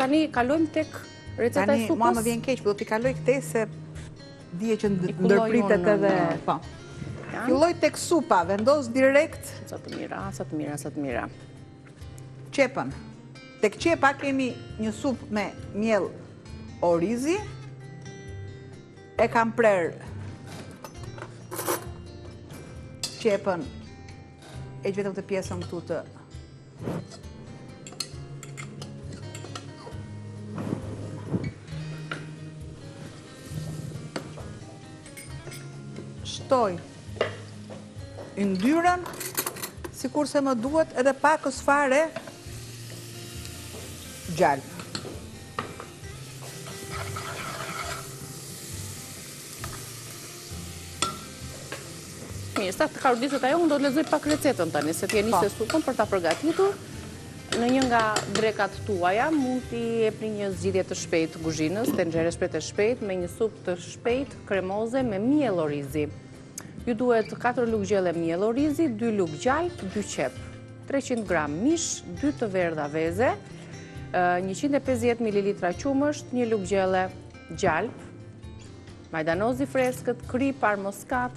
tani kalojmë tek receta e supës. Tani, mua më vjen keq, do t'i kaloj këtej se dije që ndërpritet edhe... Po. Filloj tek supa, vendos direkt... Sa të mira. Qepën. Tek qepa kemi një supë me miell orizi. E kam prerë qepën, e që vetëm të pjesën këtu të... Shtoj yndyrën, sikur se më duhet edhe pakës fare gjalp. Mirë, sa të karudisët ajo, unë do të lexoj pak recetën tani, se t'je nisë supën për ta përgatitur. Në një nga drekat tuaja, mund t'i jepni një zgjidhje të shpejtë të kuzhinës, tenxhere shpejt e shpejt, me një supë të shpejt kremoze me miell orizi. Ju duhet 4 lugë gjelle miell orizi, 2 lugë gjalp, 2 qep, 300 gram mish, 2 të verdha veze, 150 ml qumësht, 1 lugë gjelle gjalp, majdanozi freskët, kri, parmoskat,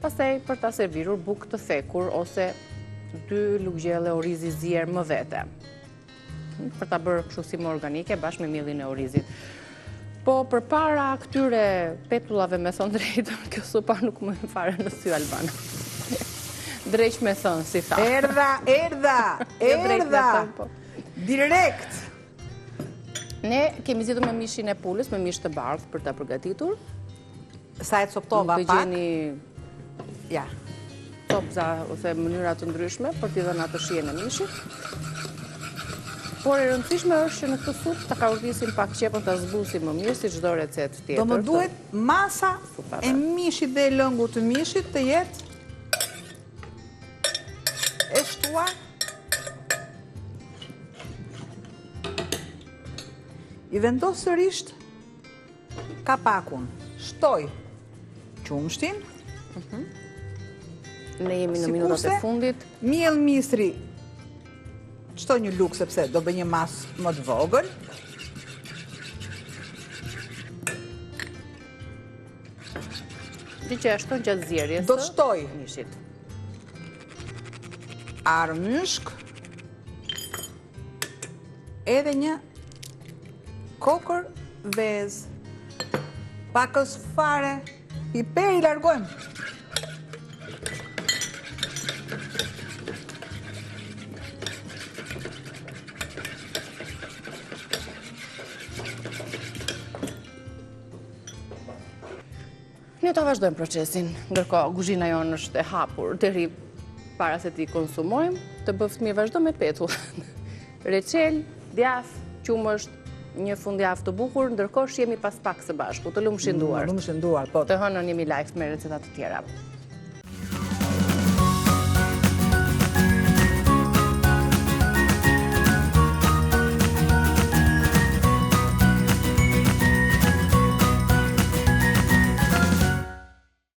pastaj për ta servirur bukë të thekur ose 2 lugë gjelle orizi zier më vete. Për ta bërë kështu si më organike bashkë me miellin e orizit. Po përpara këtyre petullave me thënë drejtën, kjo sopa nuk më fare në sy Albana. Dreq me thënë, si tha. Erdha! Direkt! Ne kemi zgjedhur me mishin e pulës, me mish të bardhë për ta përgatitur. Sa e coptova pak. Ja. Copza ose mënyra të ndryshme për t'i dhënë atë shijen e mishit. Por e rëndësishme është që në këtë supë ta karodisim pak qepën, ta zbusim më mirë si çdo recetë tjetër. Do më duhet masa e mishit dhe e lëngur të mishit të jetë e shtuar. I vendos sërish kapakun. Shtoj qumshtin. Ne jemi në minutat e fundit. Miell misri, qëto një lukë sepse do bëj një masë më të vogël. Ti që ashton gjatë zjerjes do të shtoj mishit. Armyshk, edhe një kokër vezë, pakës fare, piper i largojmë. Ne ta vazhdojmë procesin, ndërkohë kuzhina jonë është e hapur deri para se t'i konsumojmë, të bëft mirë vazhdo me petull. Reçel, djath, qumësht, një fundjavë të bukur, ndërkohë jemi pas pak së bashku, të lumë shënduar. Lumë shënduar, po. Të hënën jemi live me recetat të tjera.